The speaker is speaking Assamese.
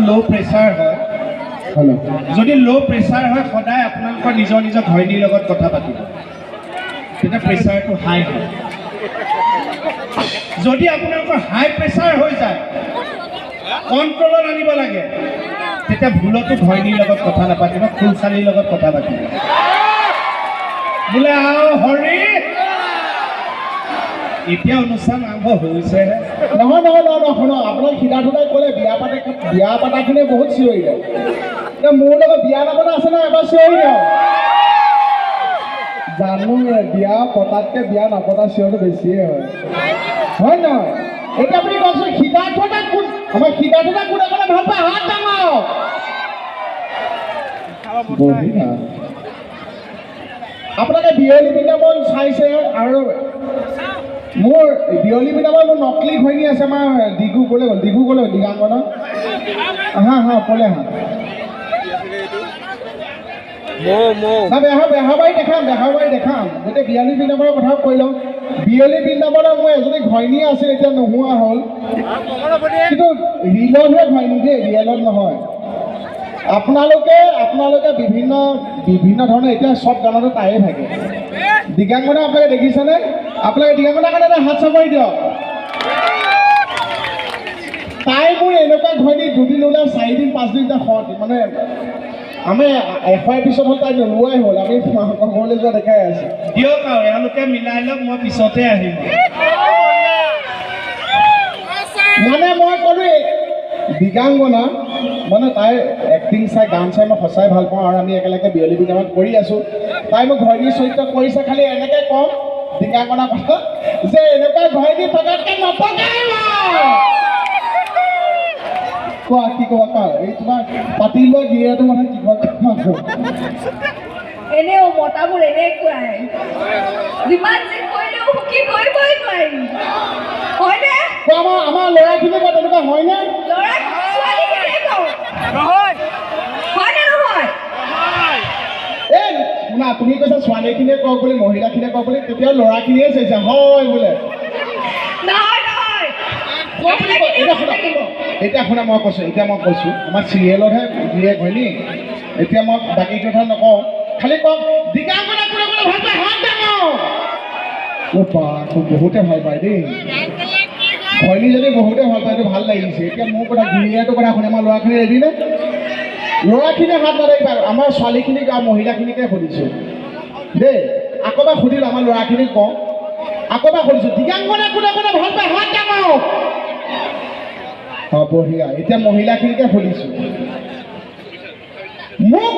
ল' প্ৰেছাৰ হয় যদি ল' প্ৰেছাৰ হয় সদায় আপোনালোকৰ নিজৰ নিজৰ ঘৈণীৰ লগত কথা পাতিব তেতিয়া প্ৰেছাৰটো হাই হয় যদি আপোনালোকৰ হাই প্ৰেছাৰ হৈ যায় কণ্ট্ৰলত আনিব লাগে তেতিয়া ভুলতো ঘৈণীৰ লগত কথা নাপাতিব ফুলচালিৰ লগত কথা পাতিব বোলে আও হৰি এতিয়া অনুষ্ঠান আৰম্ভ হৈছেহে নহয় শুনক আপোনাক সিদ্ধাৰ্থদাই ক'লে বিয়া পাতাখিনি বহুত চিঞৰিলে এতিয়া মোৰ লগত বিয়া নাপতা আছে ন এবাৰ চিঞৰি দিয়ক জানো বিয়া পতাতকৈ বিয়া নপতা চিঞৰটো বেছিয়ে হয় নহয় এতিয়া আপুনি কওকচোন সিদ্ধাৰ্থদা কোন আমাৰ সিদ্ধাৰ্থদা কোনে কোনে ভাল পায় হাত ডাঙৰ আপোনালোকে বিয়লি বৃন্দাবন চাইছে আৰু মোৰ বিয়লি বৃন্দাবন মোৰ নকলি ঘৈণী আছে আমাৰ ডিগু ক'লে গ'ল দিগাংগনা হা ক'লে হা বেহাবাৰী দেখাম গোটেই বিয়লি বৃন্দাবনৰ কথা কৈ লওঁ বিয়লি বৃন্দাবনৰ মোৰ এজনী ঘৈণী আছিল এতিয়া নোহোৱা হ'ল কিন্তু ৰিলতহে ঘৈণী দেই ৰিয়েলত নহয় আপোনালোকে বিভিন্ন ধৰণে এতিয়া চব গানতে তাইয়ে থাকে দিগাংগনা আপোনালোকে দেখিছেনে আপোনালোকে দিগাংগনাৰ কাৰণে হাত চাপৰি দিয়ক তাই মোৰ এনেকুৱা ঘৈণী দুদিন ওলাই 4 দিন 5 দিন মানে আমি 100 এপিছ'ড হ'ল তাই নোলোৱাই হ'ল আমি ঘৰলৈ যোৱা দেখাই আছোঁ দিয়ক আৰু এওঁলোকে মিলাই লওক মই পিছতে আহিম মানে মই ক'লোঁ দিগাংগনা মানে তাইৰ এক্টিং চাই গান চাই মই সঁচাই ভাল পাওঁ আৰু আমি একেলগে বিয়লি বৃন্দাবন কৰি আছোঁ তাই মোক ঘৈণীৰ চৰিত্ৰ কৰিছে খালি এনেকৈ ক'ম দিগাংগনা কথা যে এনেকুৱা ঘৈণী থকাতকৈ নপতাই কোৱা কি ক'বা কা এই তোমাৰ পাতি লোৱা গিৰিয়াটো মানে কি কোৱা এনেও মতাবোৰ এনেকুৱাই যিমান যি কৰিলেও সুখী কৰিবই নোৱাৰি হয়নে আমাৰ ল'ৰাখিনি বা তেনেকুৱা হয়নে ল'ৰা ছোৱালীখিনিয়ে কওঁ হয়নে নহয় এই শুনা তুমি কৈছা ছোৱালীখিনিয়ে কওক বুলি মহিলাখিনিয়ে কওক বুলি তেতিয়া ল'ৰাখিনিয়ে চাইছে হয় বোলে এতিয়া শুনা মই কৈছোঁ আমাৰ চিৰিয়েলতহে গিৰিয়েক ঘৈণী এতিয়া মই বাকী কথা নকওঁ খালি কওক দিগাংগনা কোনে কোনে ভাল পায় হাত ডাঙৰ বহুতে ভাল পায় দেই ঘৈণী যদি বহুতে ভাল পায় এইটো ভাল লাগিছে এতিয়া মোৰ কথা গিৰিয়েকটোৰ কথা শুনে আমাৰ ল'ৰাখিনি ৰেডি নে ল'ৰাখিনিয়ে হাত নালাগিব আমাৰ ছোৱালীখিনিক আৰু মহিলাখিনিকে সুধিছোঁ দেই আকৌ এবাৰ সুধিলোঁ আমাৰ ল'ৰাখিনিক কওঁ আকৌ এবাৰ সুধিছোঁ দিগাংগনা কোনে কোনে ভাল পায় হাত ডাঙৰ বঢ়িয়া এতিয়া মহিলাখিনিকে সুধিছোঁ মোক